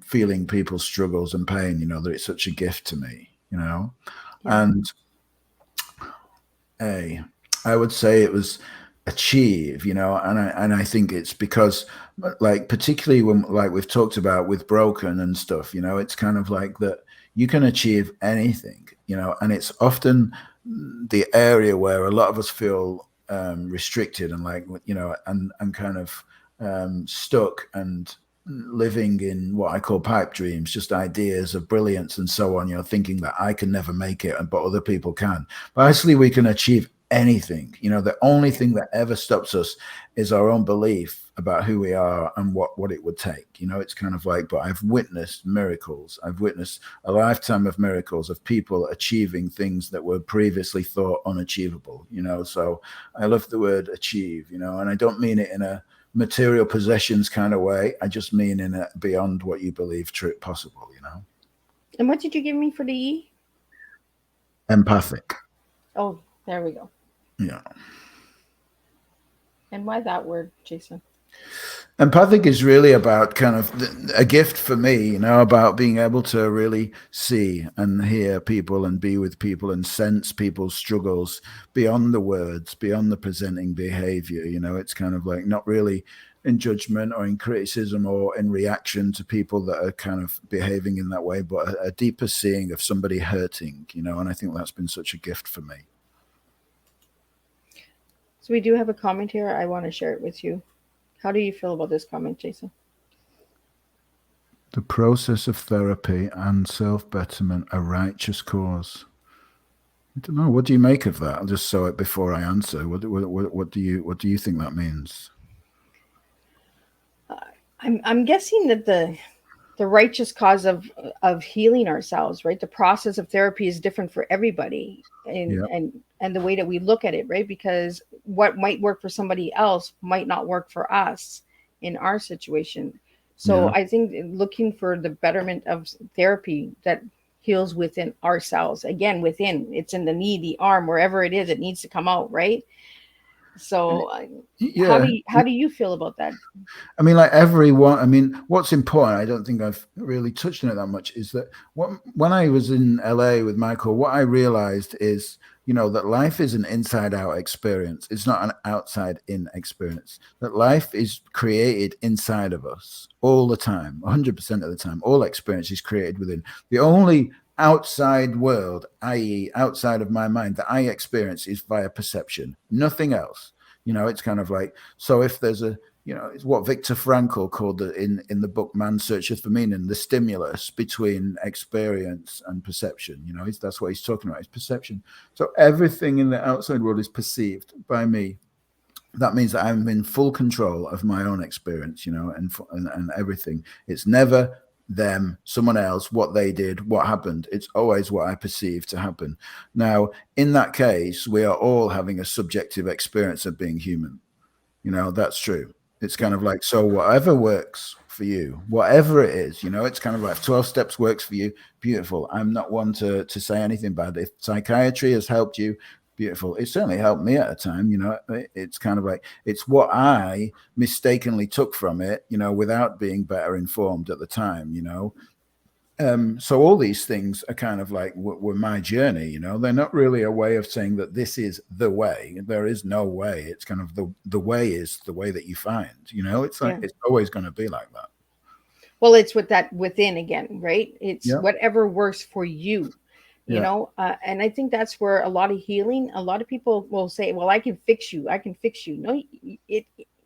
feeling people's struggles and pain, that it's such a gift to me, and I would say it was achieve, and I think it's because, like, particularly when, like we've talked about with broken and stuff, it's kind of like that you can achieve anything, and it's often the area where a lot of us feel restricted and like, and kind of stuck and living in what I call pipe dreams, just ideas of brilliance and so on, thinking that I can never make it, but other people can. But actually we can achieve anything. The only thing that ever stops us is our own belief about who we are and what it would take. It's kind of like, but I've witnessed miracles. I've witnessed a lifetime of miracles of people achieving things that were previously thought unachievable. So I love the word achieve, and I don't mean it in a material possessions kind of way. I just mean in a beyond what you believe possible. And what did you give me for the E? Empathic. Oh, there we go. Yeah. And why that word, Jason? Empathic is really about kind of a gift for me, about being able to really see and hear people and be with people and sense people's struggles beyond the words, beyond the presenting behavior. It's kind of like not really in judgment or in criticism or in reaction to people that are kind of behaving in that way, but a deeper seeing of somebody hurting, and I think that's been such a gift for me. So we do have a comment here. I want to share it with you. How do you feel about this comment, Jason? The process of therapy and self-betterment, a righteous cause. I don't know. What do you make of that? I'll just saw it before I answer. What do you think that means? I'm guessing that the righteous cause of healing ourselves, right? The process of therapy is different for everybody, and the way that we look at it, right? Because what might work for somebody else might not work for us in our situation. So I think looking for the betterment of therapy that heals within ourselves, again, within, it's in the knee, the arm, wherever it is, it needs to come out, right? So how do you feel about that? I mean, like everyone, I mean, what's important, I don't think I've really touched on it that much, is that when I was in LA with Michael, what I realized is, that life is an inside out experience. It's not an outside in experience. That life is created inside of us all the time, 100% of the time. All experience is created within. The only outside world, i.e. outside of my mind, that I experience is via perception, nothing else. It's kind of like, so if there's it's what Viktor Frankl called in the book Man's Search for Meaning, the stimulus between experience and perception. That's what he's talking about, is perception. So everything in the outside world is perceived by me. That means that I'm in full control of my own experience, and everything. It's never them, someone else, what they did, what happened. It's always what I perceive to happen. Now, in that case, we are all having a subjective experience of being human. That's true. It's kind of like, so whatever works for you, whatever it is, it's kind of like 12 steps works for you. Beautiful. I'm not one to say anything bad. If psychiatry has helped you, beautiful. It certainly helped me at a time. It's kind of like, it's what I mistakenly took from it, without being better informed at the time. So all these things are kind of like were my journey. They're not really a way of saying that this is the way. There is no way. It's kind of the way is the way that you find. It's like it's always going to be like that. Well, it's with that within again, right? It's whatever works for you. And I think that's where a lot of healing, a lot of people will say, well, I can fix you. No,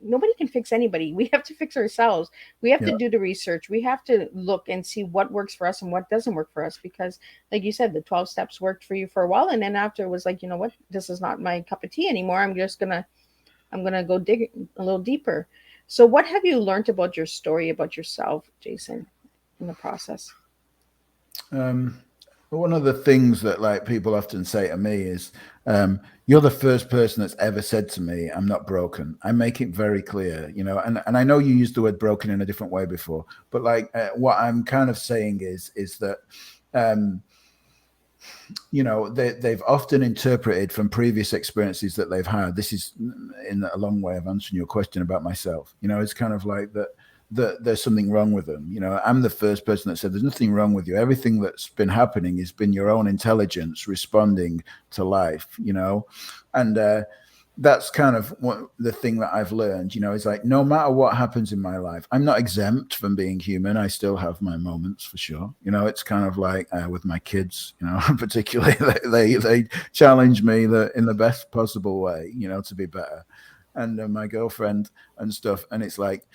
nobody can fix anybody. We have to fix ourselves. We have to do the research. We have to look and see what works for us and what doesn't work for us. Because like you said, the 12 steps worked for you for a while. And then after it was like, you know what, this is not my cup of tea anymore. I'm going to go dig a little deeper. So what have you learned about your story, about yourself, Jason, in the process? One of the things that like people often say to me is, you're the first person that's ever said to me, I'm not broken. I make it very clear, and I know you used the word broken in a different way before, but like what I'm kind of saying is that, they've often interpreted from previous experiences that they've had. This is in a long way of answering your question about myself. It's kind of like that there's something wrong with them. I'm the first person that said there's nothing wrong with you. Everything that's been happening has been your own intelligence responding to life, and that's kind of what the thing that I've learned, is like, no matter what happens in my life, I'm not exempt from being human. I still have my moments for sure. It's kind of like with my kids, particularly they challenge me in the best possible way, to be better. And my girlfriend and stuff. And it's like,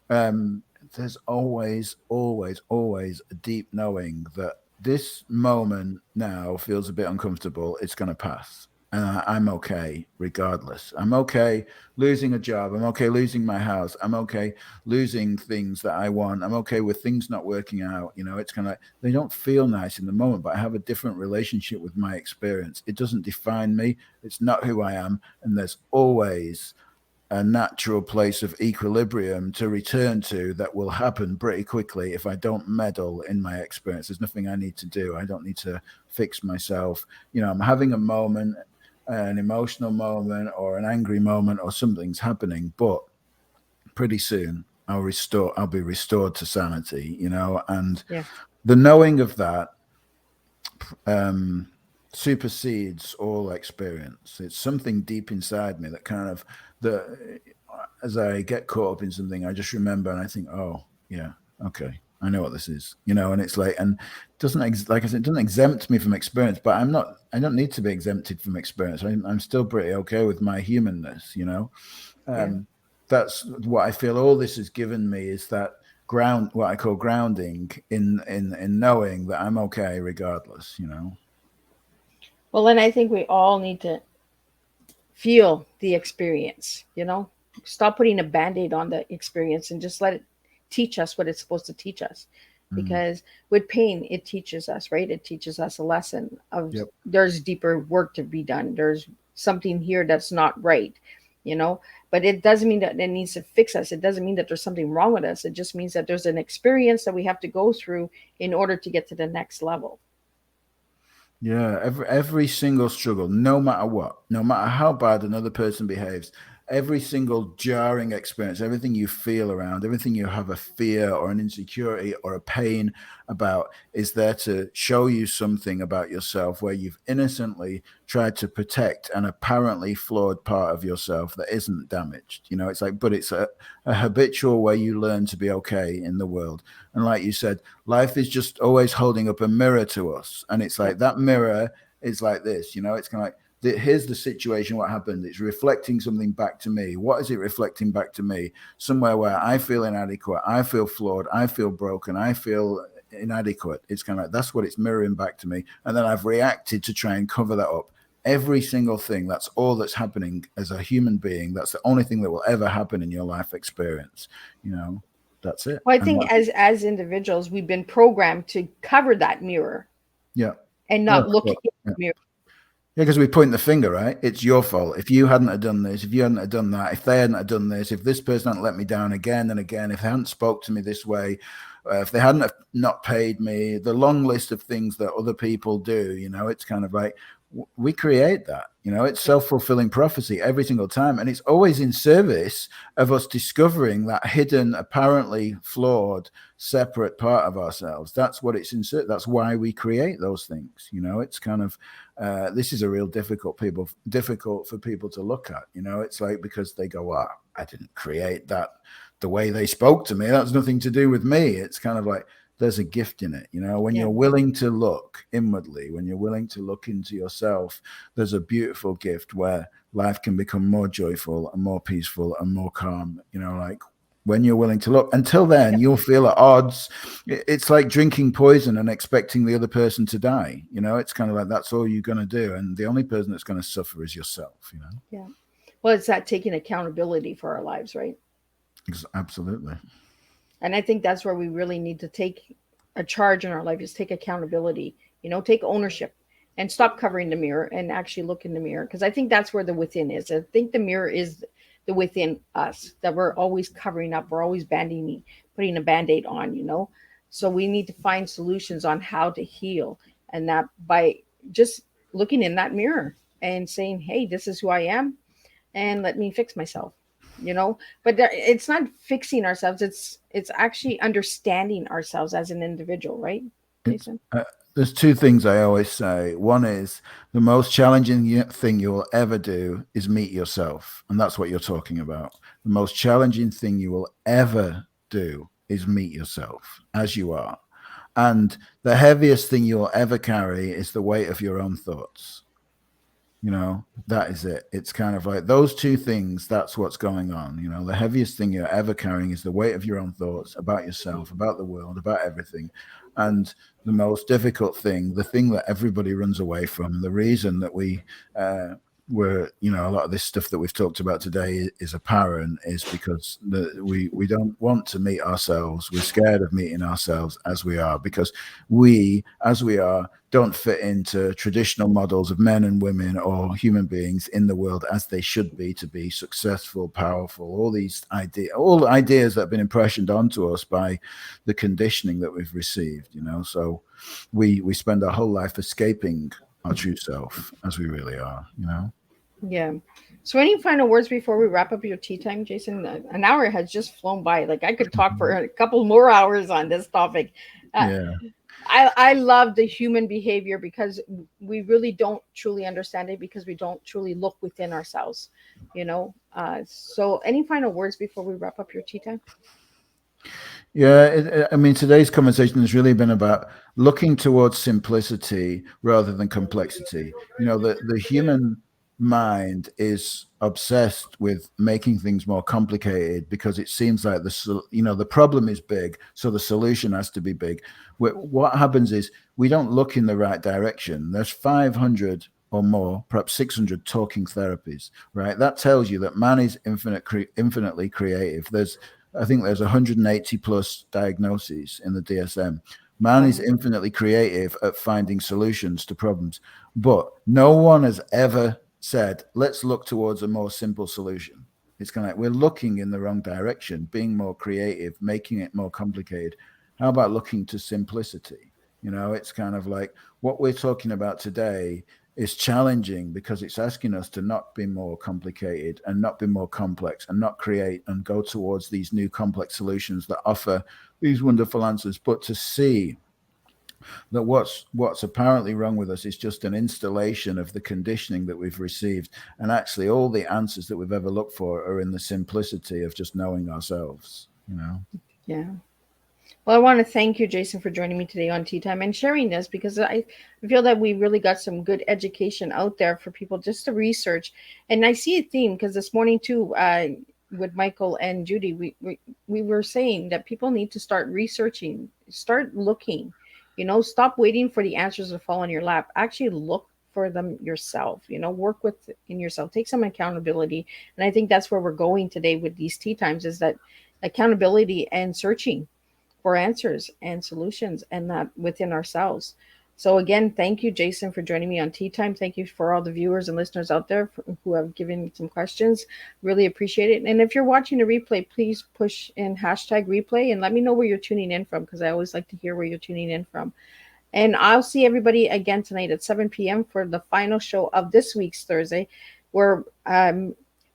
there's always a deep knowing that this moment now feels a bit uncomfortable. It's going to pass. And I'm okay regardless. I'm okay losing a job. I'm okay losing my house. I'm okay losing things that I want. I'm okay with things not working out. It's kind of like, they don't feel nice in the moment, but I have a different relationship with my experience. It doesn't define me. It's not who I am. And there's always a natural place of equilibrium to return to that will happen pretty quickly if I don't meddle in my experience. There's nothing I need to do. I don't need to fix myself. I'm having a moment, an emotional moment or an angry moment or something's happening, but pretty soon I'll be restored to sanity, and the knowing of that supersedes all experience. It's something deep inside me that kind of, as I get caught up in something, I just remember and I think, oh yeah, okay, I know what this is, and it's like, and like I said, it doesn't exempt me from experience, but I don't need to be exempted from experience. I'm still pretty okay with my humanness, That's what I feel all this has given me, is that what I call grounding in knowing that I'm okay regardless, Well, and I think we all need to feel the experience, stop putting a band-aid on the experience and just let it teach us what it's supposed to teach us. Because with pain, it teaches us, right? It teaches us a lesson of there's deeper work to be done. There's something here that's not right, but it doesn't mean that it needs to fix us. It doesn't mean that there's something wrong with us. It just means that there's an experience that we have to go through in order to get to the next level. Yeah, every single struggle, no matter what, no matter how bad another person behaves, every single jarring experience, everything you feel around, everything you have a fear or an insecurity or a pain about, is there to show you something about yourself where you've innocently tried to protect an apparently flawed part of yourself that isn't damaged. It's like, but it's a habitual way you learn to be okay in the world. And like you said, life is just always holding up a mirror to us. And it's like that mirror is like this, it's kind of like, here's the situation, what happened. It's reflecting something back to me. What is it reflecting back to me? Somewhere where I feel inadequate, I feel flawed, I feel broken, I feel inadequate. It's kind of like, that's what it's mirroring back to me. And then I've reacted to try and cover that up. Every single thing, that's all that's happening as a human being. That's the only thing that will ever happen in your life experience. That's it. Well, I think as individuals, we've been programmed to cover that mirror. Yeah. And not look in the mirror. Yeah, because we point the finger, right? It's your fault. If you hadn't have done this, if you hadn't have done that, if they hadn't have done this, if this person hadn't let me down again and again, if they hadn't spoke to me this way, if they hadn't have not paid me, the long list of things that other people do, it's kind of like we create that, it's self-fulfilling prophecy every single time. And it's always in service of us discovering that hidden, apparently flawed, separate part of ourselves. That's what it's in. That's why we create those things. It's kind of, this is a real difficult for people to look at. It's like, because they go, I didn't create that. The way they spoke to me, that's nothing to do with me. It's kind of like, there's a gift in it, when you're willing to look inwardly, when you're willing to look into yourself, there's a beautiful gift where life can become more joyful and more peaceful and more calm, like when you're willing to look. Until then, you'll feel at odds. It's like drinking poison and expecting the other person to die. It's kind of like, that's all you're going to do. And the only person that's going to suffer is yourself, Yeah. Well, it's that taking accountability for our lives, right? Absolutely. And I think that's where we really need to take a charge in our life, is take accountability, take ownership and stop covering the mirror and actually look in the mirror. Because I think that's where the within is. I think the mirror is the within us that we're always covering up. We're always putting a Band-Aid on, So we need to find solutions on how to heal. And that by just looking in that mirror and saying, hey, this is who I am. And let me fix myself. But it's not fixing ourselves. It's actually understanding ourselves as an individual, right, Jason? There's two things I always say. One is the most challenging thing you will ever do is meet yourself. And that's what you're talking about. The most challenging thing you will ever do is meet yourself as you are. And the heaviest thing you'll ever carry is the weight of your own thoughts. That is it. It's kind of like those two things. That's what's going on. The heaviest thing you're ever carrying is the weight of your own thoughts about yourself, about the world, about everything. And the most difficult thing, the thing that everybody runs away from, the reason that we were, a lot of this stuff that we've talked about today is apparent, is because we don't want to meet ourselves. We're scared of meeting ourselves as we are, because we, as we are, don't fit into traditional models of men and women or human beings in the world as they should be, to be successful, powerful, all these ideas that have been impressioned onto us by the conditioning that we've received, so we spend our whole life escaping our true self as we really are, Yeah. So any final words before we wrap up your tea time, Jason? An hour has just flown by. Like, I could talk for a couple more hours on this topic. Yeah. I love the human behavior, because we really don't truly understand it, because we don't truly look within ourselves, So any final words before we wrap up your tea time? Yeah, I mean, today's conversation has really been about looking towards simplicity rather than complexity. The human mind is obsessed with making things more complicated, because it seems like the problem is big, so the solution has to be big. What happens is we don't look in the right direction. There's 500 or more, perhaps 600 talking therapies, right? That tells you that man is infinitely creative. I think there's 180 plus diagnoses in the DSM. Man is infinitely creative at finding solutions to problems, but no one has ever said, let's look towards a more simple solution. It's kind of like we're looking in the wrong direction, being more creative, making it more complicated. How about looking to simplicity? It's kind of like what we're talking about today is challenging, because it's asking us to not be more complicated and not be more complex and not create and go towards these new complex solutions that offer these wonderful answers, but to see that what's apparently wrong with us is just an installation of the conditioning that we've received. And actually all the answers that we've ever looked for are in the simplicity of just knowing ourselves, Yeah. Well, I want to thank you, Jason, for joining me today on Tea Time and sharing this, because I feel that we really got some good education out there for people just to research. And I see a theme, because this morning too, with Michael and Judy, we were saying that people need to start researching, start looking, stop waiting for the answers to fall in your lap. Actually look for them yourself, work in yourself, take some accountability. And I think that's where we're going today with these tea times, is that accountability and searching for answers and solutions, and that within ourselves. So again, thank you, Jason, for joining me on Tea Time. Thank you for all the viewers and listeners out there who have given some questions. Really appreciate it. And if you're watching a replay, please push in hashtag replay and let me know where you're tuning in from, because I always like to hear where you're tuning in from. And I'll see everybody again tonight at 7 p.m. for the final show of this week's Thursday, where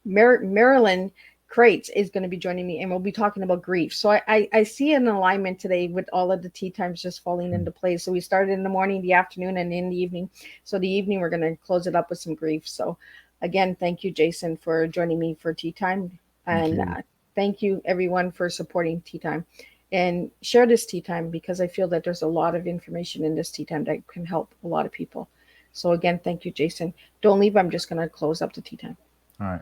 Marilyn Crates is going to be joining me, and we'll be talking about grief. So I see an alignment today with all of the tea times just falling into place. So we started in the morning, the afternoon, and in the evening. So the evening, we're going to close it up with some grief. So again, thank you, Jason, for joining me for Tea Time. And thank you, everyone, for supporting Tea Time. And share this Tea Time, because I feel that there's a lot of information in this Tea Time that can help a lot of people. So again, thank you, Jason. Don't leave. I'm just going to close up the Tea Time. All right.